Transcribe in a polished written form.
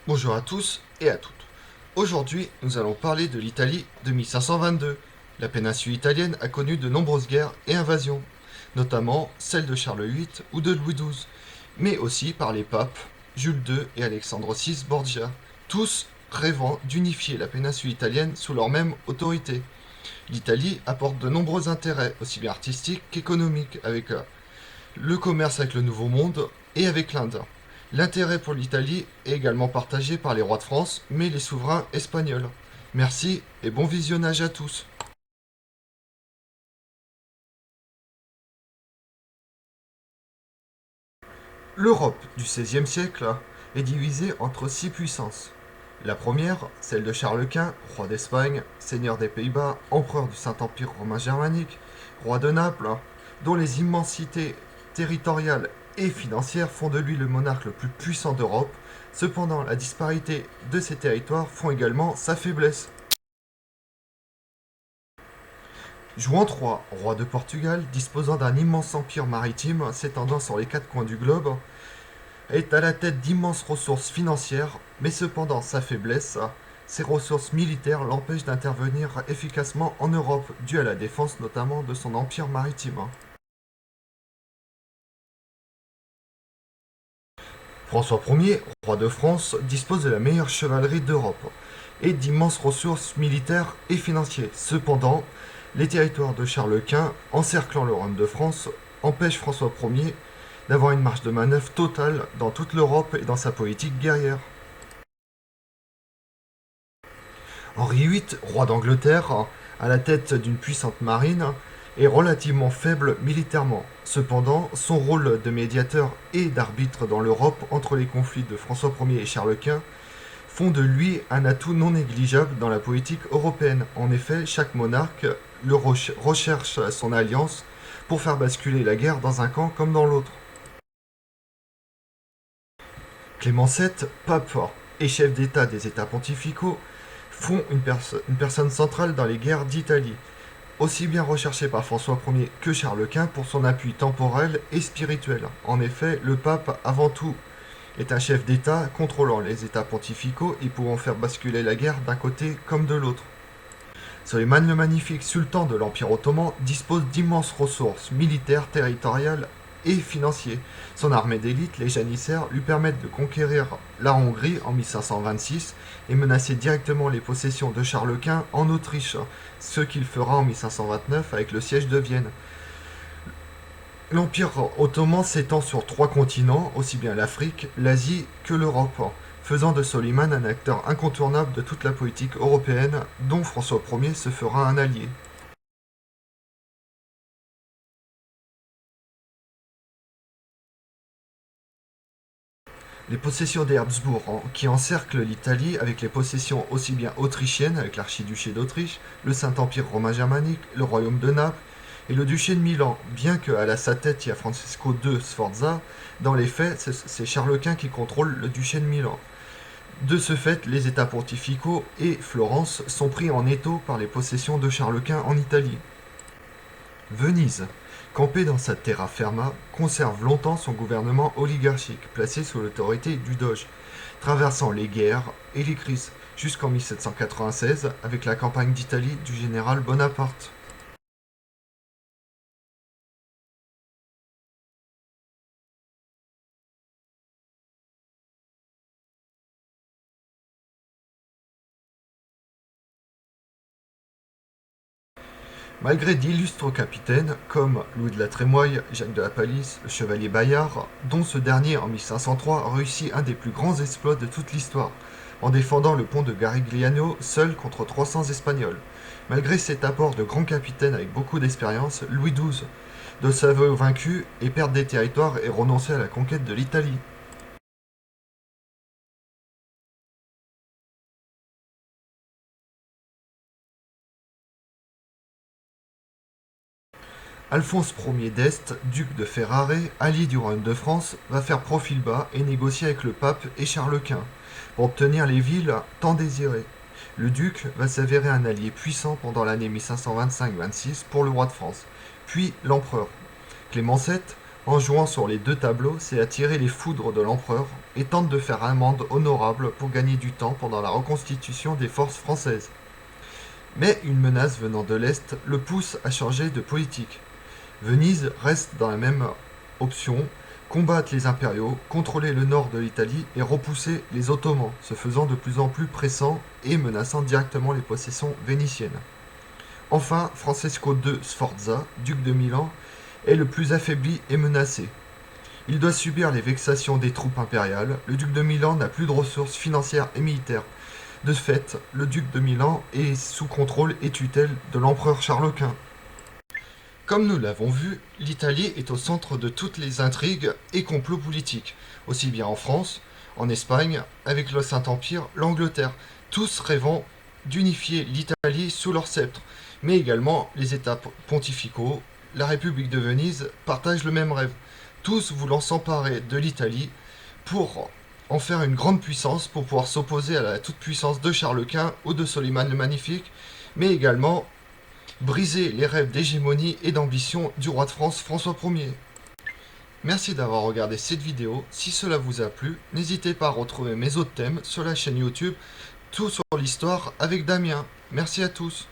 Bonjour à tous et à toutes. Aujourd'hui, nous allons parler de l'Italie de 1522. La péninsule italienne a connu de nombreuses guerres et invasions, notamment celle de Charles VIII ou de Louis XII, mais aussi par les papes Jules II et Alexandre VI Borgia, tous rêvant d'unifier la péninsule italienne sous leur même autorité. L'Italie apporte de nombreux intérêts, aussi bien artistiques qu'économiques, avec le commerce avec le Nouveau Monde et avec l'Inde. L'intérêt pour l'Italie est également partagé par les rois de France, mais les souverains espagnols. Merci et bon visionnage à tous. L'Europe du XVIe siècle est divisée entre six puissances. La première, celle de Charles Quint, roi d'Espagne, seigneur des Pays-Bas, empereur du Saint-Empire romain germanique, roi de Naples, dont les immensités territoriales et financières font de lui le monarque le plus puissant d'Europe. Cependant, la disparité de ses territoires font également sa faiblesse. Jouant III, roi de Portugal, disposant d'un immense empire maritime s'étendant sur les quatre coins du globe, est à la tête d'immenses ressources financières, mais cependant sa faiblesse, ses ressources militaires l'empêchent d'intervenir efficacement en Europe, dû à la défense notamment de son empire maritime. François Ier, roi de France, dispose de la meilleure chevalerie d'Europe et d'immenses ressources militaires et financières. Cependant, les territoires de Charles Quint, encerclant le royaume de France, empêchent François Ier d'avoir une marge de manœuvre totale dans toute l'Europe et dans sa politique guerrière. Henri VIII, roi d'Angleterre, à la tête d'une puissante marine, est relativement faible militairement. Cependant, son rôle de médiateur et d'arbitre dans l'Europe entre les conflits de François Ier et Charles Quint font de lui un atout non négligeable dans la politique européenne. En effet, chaque monarque recherche son alliance pour faire basculer la guerre dans un camp comme dans l'autre. Clément VII, pape et chef d'État des États pontificaux, font une personne centrale dans les guerres d'Italie, aussi bien recherché par François Ier que Charles Quint pour son appui temporel et spirituel. En effet, le pape, avant tout, est un chef d'État contrôlant les États pontificaux et pouvant faire basculer la guerre d'un côté comme de l'autre. Soleiman le Magnifique, sultan de l'Empire ottoman, dispose d'immenses ressources militaires, territoriales et financières. Son armée d'élite, les janissaires, lui permettent de conquérir la Hongrie en 1526 et menacer directement les possessions de Charles Quint en Autriche, ce qu'il fera en 1529 avec le siège de Vienne. L'Empire ottoman s'étend sur trois continents, aussi bien l'Afrique, l'Asie que l'Europe, faisant de Soliman un acteur incontournable de toute la politique européenne, dont François Ier se fera un allié. Les possessions des Habsbourg, qui encerclent l'Italie avec les possessions aussi bien autrichiennes, avec l'archiduché d'Autriche, le Saint-Empire romain germanique, le royaume de Naples, et le duché de Milan, bien qu'à sa tête il y a Francesco II Sforza, dans les faits, c'est Charles Quint qui contrôle le duché de Milan. De ce fait, les États pontificaux et Florence sont pris en étau par les possessions de Charles Quint en Italie. Venise, campée dans sa terra firma, conserve longtemps son gouvernement oligarchique, placé sous l'autorité du Doge, traversant les guerres et les crises, jusqu'en 1796 avec la campagne d'Italie du général Bonaparte. Malgré d'illustres capitaines, comme Louis de la Trémoille, Jacques de la Palisse, le chevalier Bayard, dont ce dernier en 1503 réussit un des plus grands exploits de toute l'histoire, en défendant le pont de Garigliano seul contre 300 Espagnols. Malgré cet apport de grands capitaines avec beaucoup d'expérience, Louis XII de s'avouer vaincu et perdre des territoires et renoncer à la conquête de l'Italie. Alphonse Ier d'Este, duc de Ferrare, allié du royaume de France, va faire profil bas et négocier avec le pape et Charles Quint pour obtenir les villes tant désirées. Le duc va s'avérer un allié puissant pendant l'année 1525-26 pour le roi de France, puis l'empereur. Clément VII, En jouant sur les deux tableaux, c'est attirer les foudres de l'empereur et tente de faire amende honorable pour gagner du temps pendant la reconstitution des forces françaises. Mais une menace venant de l'Est le pousse à changer de politique. Venise reste dans la même option, combattre les impériaux, contrôler le nord de l'Italie et repousser les Ottomans, se faisant de plus en plus pressant et menaçant directement les possessions vénitiennes. Enfin, Francesco II Sforza, duc de Milan, est le plus affaibli et menacé. Il doit subir les vexations des troupes impériales, le duc de Milan n'a plus de ressources financières et militaires. De fait, le duc de Milan est sous contrôle et tutelle de l'empereur Charles Quint. Comme nous l'avons vu, l'Italie est au centre de toutes les intrigues et complots politiques, aussi bien en France, en Espagne, avec le Saint-Empire, l'Angleterre, tous rêvant d'unifier l'Italie sous leur sceptre, mais également les États pontificaux, la République de Venise partagent le même rêve, tous voulant s'emparer de l'Italie pour en faire une grande puissance pour pouvoir s'opposer à la toute-puissance de Charles Quint ou de Soliman le Magnifique, mais également briser les rêves d'hégémonie et d'ambition du roi de France François Ier. Merci d'avoir regardé cette vidéo. Si cela vous a plu, n'hésitez pas à retrouver mes autres thèmes sur la chaîne YouTube Tout sur l'histoire avec Damien. Merci à tous.